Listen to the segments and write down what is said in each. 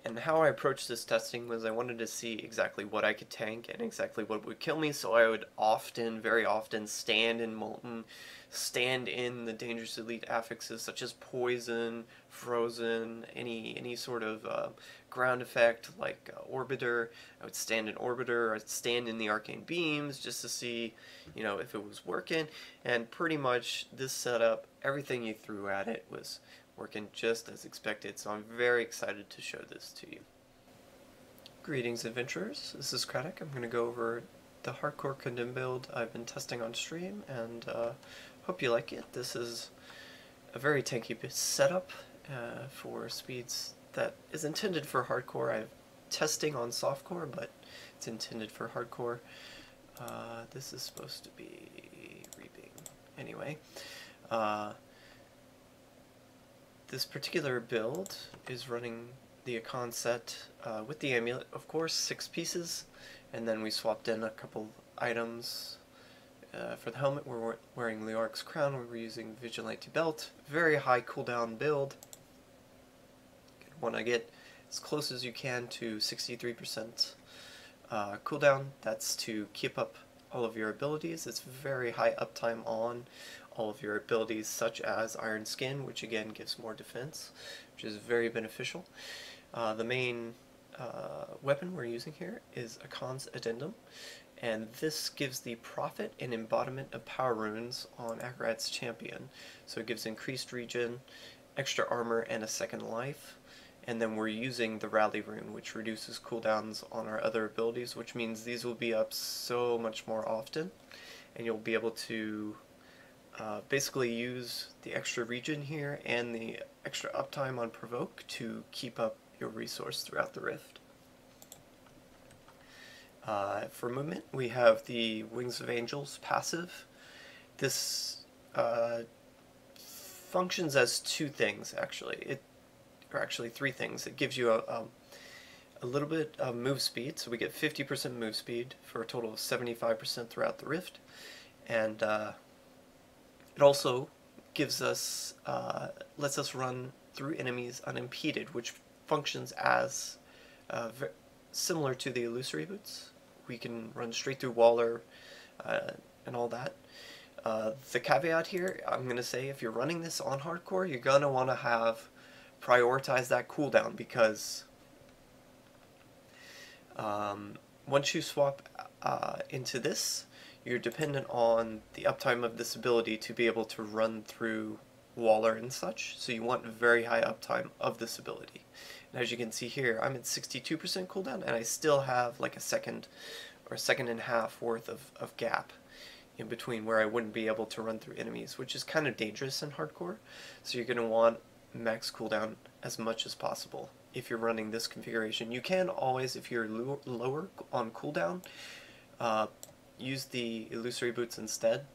And how I approached this testing was I wanted to see exactly what I could tank and exactly what would kill me, so I would often, very often, stand in Molten, stand in the dangerous elite affixes such as Poison, Frozen, any sort of ground effect like Orbiter. I would stand in Orbiter, I'd stand in the Arcane Beams just to see, if it was working, and pretty much this setup, everything you threw at it was working just as expected, so I'm very excited to show this to you. Greetings adventurers, this is Craddock. I'm going to go over the hardcore Condemn build I've been testing on stream, and hope you like it. This is a very tanky setup for speeds that is intended for hardcore. I'm testing on softcore, but it's intended for hardcore. This is supposed to be reaping. Anyway, this particular build is running the Akkahn set with the amulet, of course, 6 pieces, and then we swapped in a couple items. For the helmet, we're wearing Leoric's crown, we were using Vigilante belt. Very high cooldown build. You want to get as close as you can to 63% cooldown. That's to keep up all of your abilities. It's very high uptime on all of your abilities, such as Iron Skin, which again gives more defense, which is very beneficial. The main weapon we're using here is Akkahn's Addendum, and this gives the Prophet and embodiment of power runes on Akarat's champion. So it gives increased regen, extra armor, and a second life. And then we're using the Rally rune, which reduces cooldowns on our other abilities, which means these will be up so much more often, and you'll be able to basically use the extra regen here and the extra uptime on Provoke to keep up your resource throughout the Rift. For movement, we have the Wings of Angels passive. This functions as 2 things, actually. Or actually 3 things. It gives you a little bit of move speed, so we get 50% move speed for a total of 75% throughout the Rift, and it also gives us, lets us run through enemies unimpeded, which functions as similar to the illusory boots. We can run straight through Waller and all that. The caveat here, I'm going to say, if you're running this on hardcore, you're going to want to prioritize that cooldown, because once you swap into this, you're dependent on the uptime of this ability to be able to run through Waller and such, so you want very high uptime of this ability. And as you can see here, I'm at 62% cooldown, and I still have like a second or a second and a half worth of gap in between where I wouldn't be able to run through enemies, which is kind of dangerous in hardcore. So you're going to want max cooldown as much as possible if you're running this configuration. You can always, if you're lower on cooldown, use the illusory boots instead,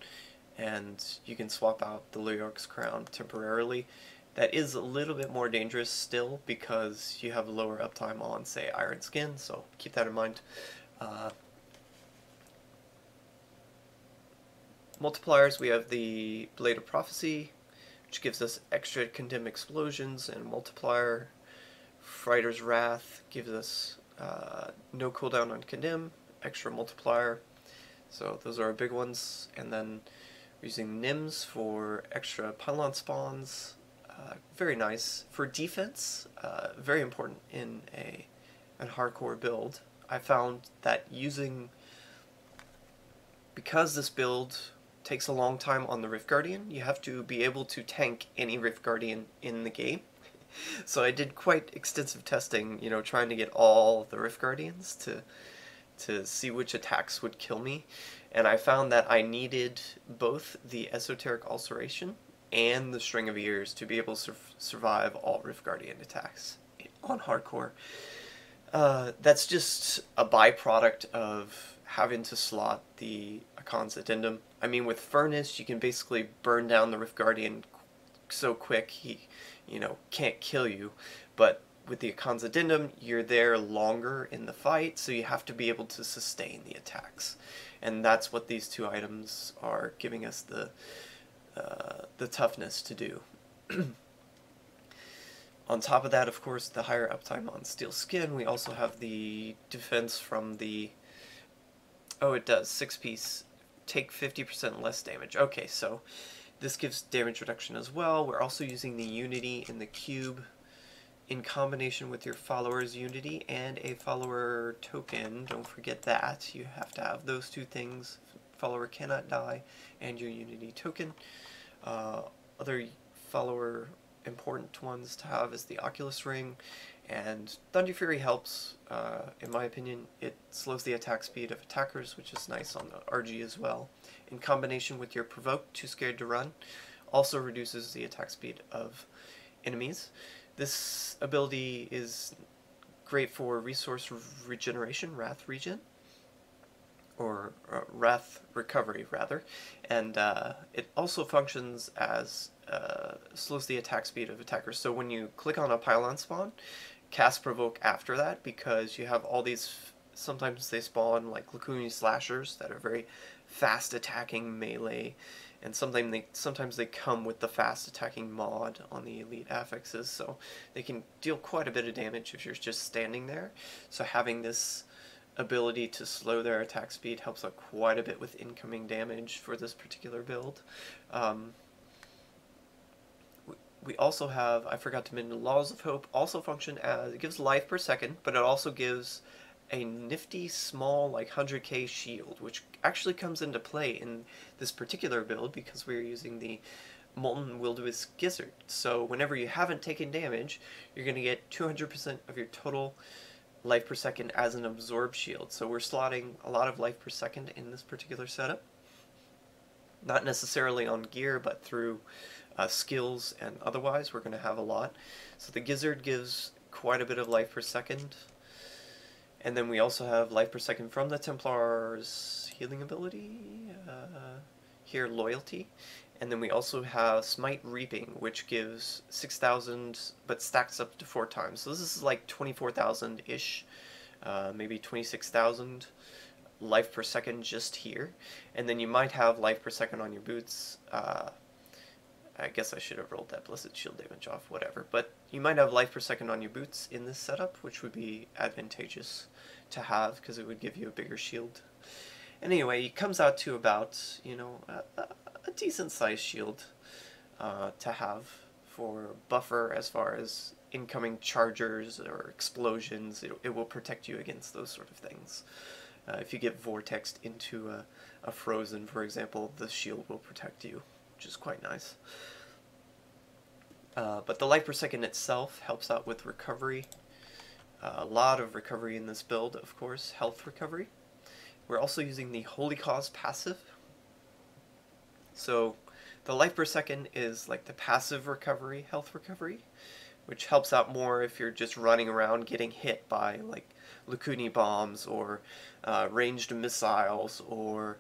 and you can swap out the Leoric's crown temporarily. That is a little bit more dangerous still, because you have lower uptime on, say, Iron Skin, so keep that in mind. Multipliers, we have the Blade of Prophecy, which gives us extra Condemn explosions and multiplier. Frighter's Wrath gives us no cooldown on Condemn, extra multiplier. So those are our big ones. And then we're using Nims for extra pylon spawns. Very nice. For defense, very important in a hardcore build. I found that because this build takes a long time on the Rift Guardian, you have to be able to tank any Rift Guardian in the game. So I did quite extensive testing, trying to get all the Rift Guardians to see which attacks would kill me, and I found that I needed both the Esoteric Ulceration and the String of Ears to be able to survive all Rift Guardian attacks on hardcore. That's just a byproduct of having to slot the Akkann's Addendum. I mean, with Furnace, you can basically burn down the Rift Guardian so quick he, can't kill you, but with the Akkann's Addendum, you're there longer in the fight, so you have to be able to sustain the attacks. And that's what these 2 items are giving us the toughness to do. On top of that, of course, the higher uptime on steel skin. We also have the defense from the... Oh, it does. 6-piece. Take 50% less damage. Okay, so this gives damage reduction as well. We're also using the unity in the cube in combination with your follower's unity and a follower token. Don't forget that. You have to have those two things. Follower cannot die, and your unity token. Other follower important ones to have is the Oculus Ring, and Thunder Fury helps. In my opinion, it slows the attack speed of attackers, which is nice on the RG as well. In combination with your Provoke, Too Scared to Run, also reduces the attack speed of enemies. This ability is great for resource regeneration, Wrath Regen, or Wrath Recovery, rather, and it also functions as slows the attack speed of attackers. So when you click on a pylon spawn, cast Provoke after that, because you have all these, sometimes they spawn like Lacuni slashers that are very fast attacking melee, and sometimes they come with the fast attacking mod on the elite affixes, so they can deal quite a bit of damage if you're just standing there. So having this ability to slow their attack speed helps out quite a bit with incoming damage for this particular build. We also have, I forgot to mention, Laws of Hope also function as, it gives life per second, but it also gives a nifty small like 100k shield, which actually comes into play in this particular build because we're using the Molten Wilderness Gizzard. So whenever you haven't taken damage, you're going to get 200% of your total life per second as an absorb shield. So we're slotting a lot of life per second in this particular setup. Not necessarily on gear, but through skills and otherwise, we're going to have a lot. So the Gizzard gives quite a bit of life per second. And then we also have life per second from the Templar's healing ability, here Loyalty. And then we also have Smite Reaping, which gives 6,000, but stacks up to 4 times. So this is like 24,000-ish, maybe 26,000 life per second just here. And then you might have life per second on your boots. I guess I should have rolled that Blessed Shield damage off, whatever. But you might have life per second on your boots in this setup, which would be advantageous to have because it would give you a bigger shield. Anyway, it comes out to about, you know, a decent sized shield to have for buffer as far as incoming chargers or explosions. It will protect you against those sort of things. If you get vortexed into a frozen, for example, the shield will protect you, which is quite nice. But the life per second itself helps out with recovery. A lot of recovery in this build, of course, health recovery. We're also using the Holy Cause passive. So the life per second is like the passive recovery, health recovery, which helps out more if you're just running around getting hit by like Lacuni bombs or ranged missiles or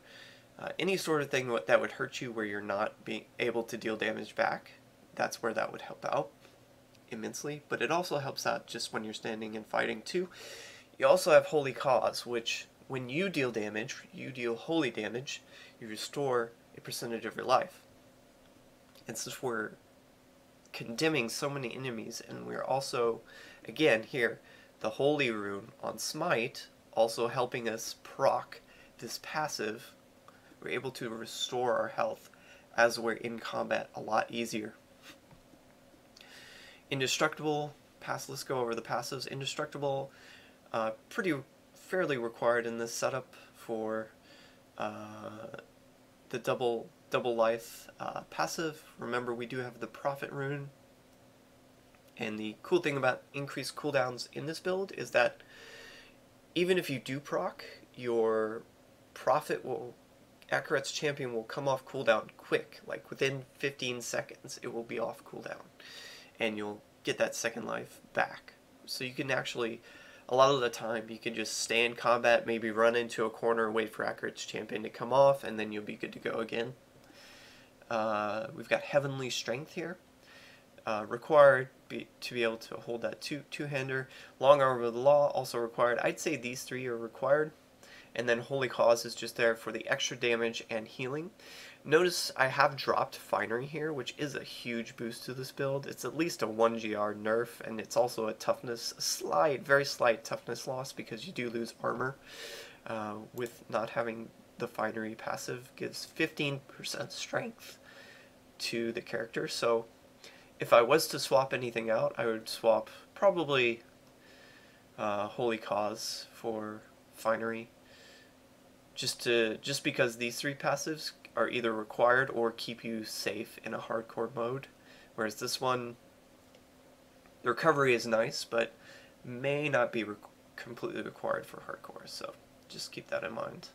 any sort of thing that would hurt you where you're not being able to deal damage back. That's where that would help out immensely. But it also helps out just when you're standing and fighting too. You also have Holy Cause, which when you deal damage, you deal holy damage, you restore a percentage of your life. And since we're condemning so many enemies, and we're also, again here, the Holy Rune on Smite, also helping us proc this passive, we're able to restore our health as we're in combat a lot easier. Indestructible, let's go over the passives. Indestructible, fairly required in this setup for the double life passive. Remember, we do have the Prophet Rune, and the cool thing about increased cooldowns in this build is that even if you do proc, your Prophet will, Akkah's champion will come off cooldown quick, like within 15 seconds it will be off cooldown, and you'll get that second life back. So you can actually, a lot of the time, you can just stay in combat, maybe run into a corner, wait for Akkah's champion to come off, and then you'll be good to go again. We've got Heavenly Strength here, required to be able to hold that two-hander. Long Arm of the Law, also required. I'd say these three are required. and then Holy Cause is just there for the extra damage and healing. Notice I have dropped Finery here, which is a huge boost to this build. It's at least a 1 GR nerf, and it's also a toughness, very slight toughness loss, because you do lose armor with not having the Finery passive. Gives 15% strength to the character, so if I was to swap anything out, I would swap probably Holy Cause for Finery, just because these three passives are either required or keep you safe in a hardcore mode, whereas this one, the recovery is nice, but may not be completely required for hardcore, so just keep that in mind.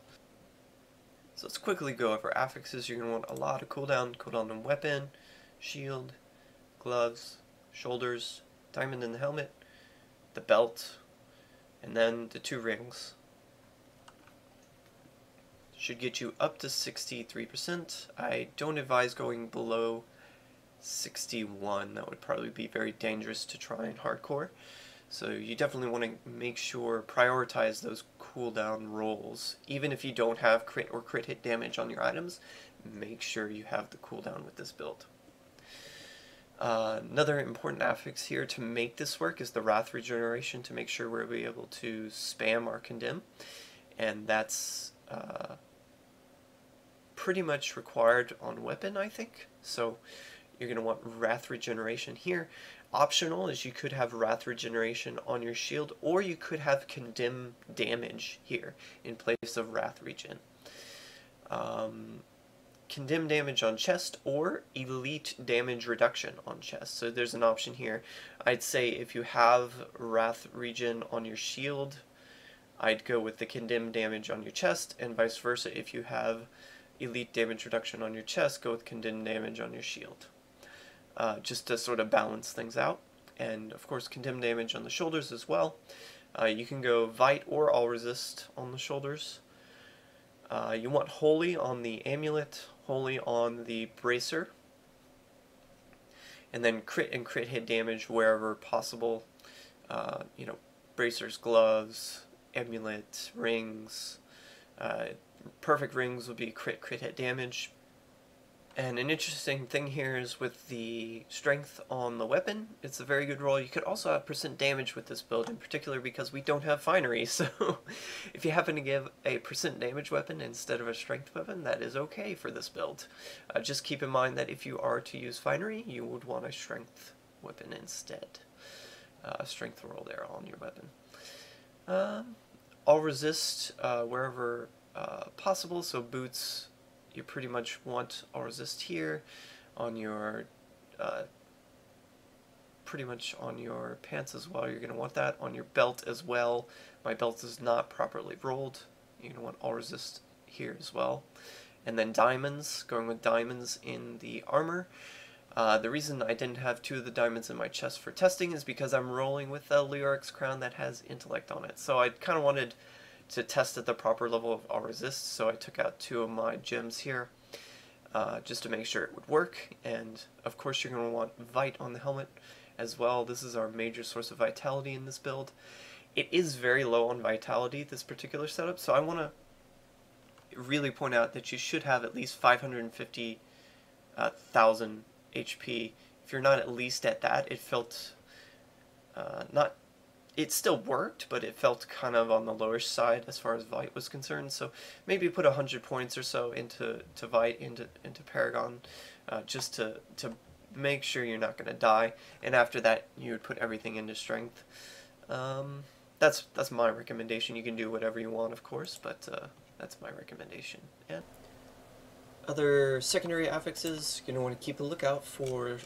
So let's quickly go over affixes. You're going to want a lot of cooldown on weapon, shield, gloves, shoulders, diamond in the helmet, the belt, and then the 2 rings. Should get you up to 63%. I don't advise going below 61. That would probably be very dangerous to try in hardcore. So you definitely want to make sure, prioritize those cooldown rolls. Even if you don't have crit or crit hit damage on your items, make sure you have the cooldown with this build. Another important affix here to make this work is the Wrath Regeneration, to make sure we'll be able to spam our Condemn, and that's pretty much required on weapon, I think. So you're going to want Wrath Regeneration here. Optional is you could have Wrath Regeneration on your shield, or you could have Condemn damage here in place of Wrath Regen. Condemn damage on chest, or elite damage reduction on chest. So there's an option here. I'd say if you have Wrath Regen on your shield, I'd go with the Condemn damage on your chest, and vice versa. If you have elite damage reduction on your chest, go with Condemn damage on your shield. Just to sort of balance things out. And of course Condemn damage on the shoulders as well. You can go Vite or All Resist on the shoulders. You want Holy on the amulet, Holy on the bracer, and then crit and crit hit damage wherever possible. You know, bracers, gloves, amulet, rings. Perfect rings would be crit hit damage. And an interesting thing here is with the strength on the weapon, it's a very good roll. You could also have % damage with this build, in particular because we don't have Finery, so if you happen to give a % damage weapon instead of a strength weapon, that is okay for this build. Just keep in mind that if you are to use Finery, you would want a strength weapon instead. Strength roll there on your weapon. All resist wherever possible, so boots, you pretty much want All Resist here on your, pretty much on your pants as well. You're going to want that on your belt as well. My belt is not properly rolled. You're going to want All Resist here as well. And then diamonds, going with diamonds in the armor. The reason I didn't have 2 of the diamonds in my chest for testing is because I'm rolling with a Leoric's crown that has intellect on it. So I kind of wanted to test at the proper level of All Resist, so I took out 2 of my gems here just to make sure it would work. And of course you're going to want Vite on the helmet as well. This is our major source of vitality in this build. It is very low on vitality, this particular setup, so I want to really point out that you should have at least 550,000 HP. If you're not at least at that, it felt it still worked, but it felt kind of on the lower side as far as Vite was concerned. So maybe put 100 points or so into Vite, into Paragon, just to make sure you're not going to die. And after that, you would put everything into Strength. That's my recommendation. You can do whatever you want, of course, but that's my recommendation. Yeah. Other secondary affixes, you're going to want to keep a lookout for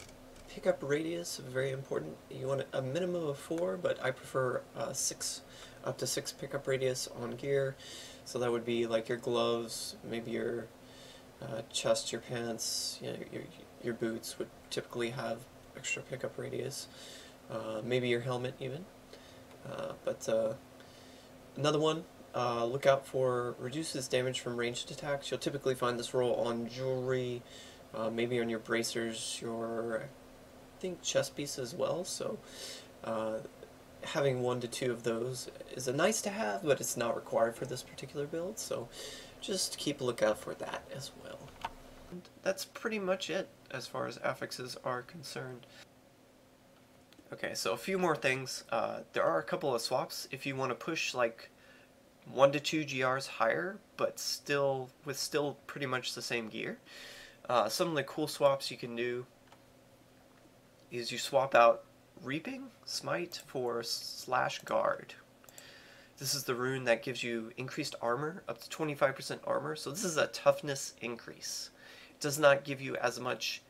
pickup radius, very important. You want a minimum of 4, but I prefer 6, up to 6 pickup radius on gear. So that would be like your gloves, maybe your chest, your pants, you know, your boots would typically have extra pickup radius. Maybe your helmet even. Another one, look out for reduces damage from ranged attacks. You'll typically find this roll on jewelry, maybe on your bracers, your I think chest piece as well. So having 1 to 2 of those is a nice to have, but it's not required for this particular build, so just keep a lookout for that as well. And that's pretty much it as far as affixes are concerned. Okay, so a few more things. There are a couple of swaps if you want to push like 1 to 2 GRs higher, but still pretty much the same gear. Some of the cool swaps you can do is you swap out Reaping Smite for /guard. This is the rune that gives you increased armor, up to 25% armor, so this is a toughness increase. It does not give you as much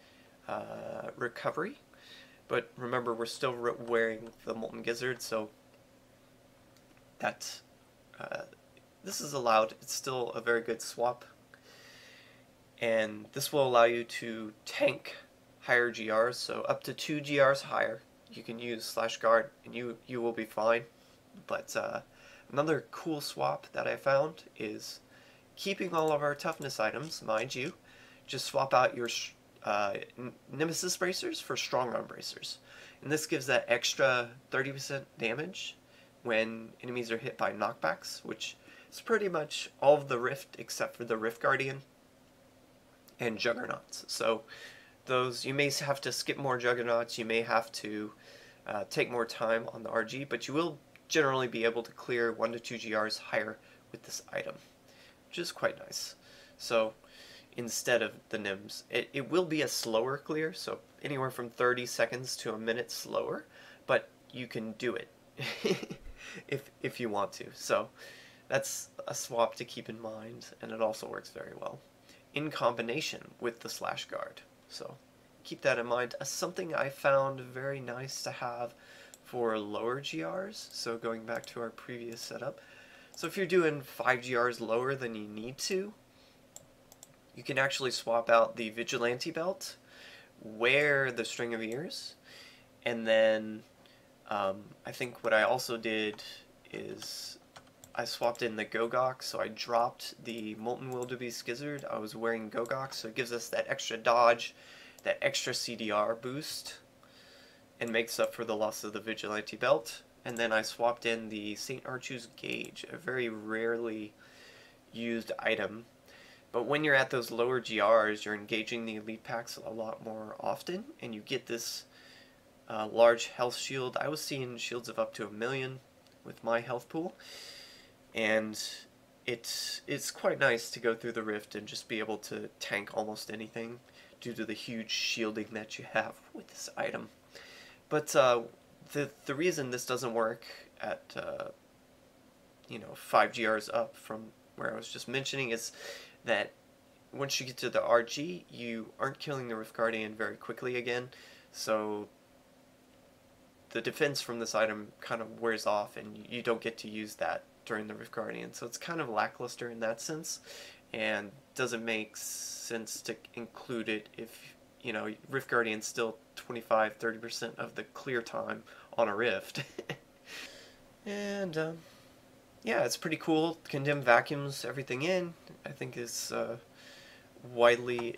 recovery, but remember we're still wearing the Molten Gizzard, so that this is allowed. It's still a very good swap, and this will allow you to tank higher GRs, so up to 2 GRs higher you can use /guard and you will be fine. But another cool swap that I found is keeping all of our toughness items, mind you. Just swap out your Nemesis bracers for Strongarm bracers, and this gives that extra 30% damage when enemies are hit by knockbacks, which is pretty much all of the Rift except for the Rift Guardian and Juggernauts. So those, you may have to skip more Juggernauts, you may have to take more time on the RG, but you will generally be able to clear 1 to 2 GRs higher with this item, which is quite nice. So instead of the Nims, it will be a slower clear, so anywhere from 30 seconds to a minute slower, but you can do it if you want to. So that's a swap to keep in mind, and it also works very well in combination with the /guard. So keep that in mind as something I found very nice to have for lower GRs. So going back to our previous setup, so if you're doing 5 GRs lower than you need to, you can actually swap out the Vigilante belt, wear the String of Ears, and then I think what I also did is I swapped in the Gogok, so I dropped the Molten Wildebeest Gizzard. I was wearing Gogok, so it gives us that extra dodge, that extra CDR boost, and makes up for the loss of the Vigilante belt. And then I swapped in the St. Archu's Gauge, a very rarely used item. But when you're at those lower GRs, you're engaging the elite packs a lot more often, and you get this large health shield. I was seeing shields of up to 1,000,000 with my health pool, and it's quite nice to go through the Rift and just be able to tank almost anything due to the huge shielding that you have with this item. But the reason this doesn't work at 5 GRs up from where I was just mentioning is that once you get to the RG, you aren't killing the Rift Guardian very quickly again, so the defense from this item kind of wears off, and you don't get to use that during the Rift Guardian, so it's kind of lackluster in that sense, and doesn't make sense to include it if, Rift Guardian's still 25-30% of the clear time on a Rift. And, yeah, it's pretty cool. Condemn vacuums everything in. I think it's widely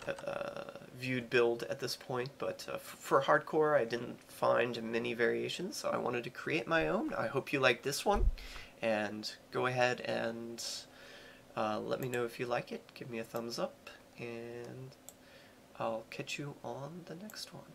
viewed build at this point, but for hardcore I didn't find many variations, so I wanted to create my own. I hope you like this one, and go ahead and let me know if you like it. Give me a thumbs up, and I'll catch you on the next one.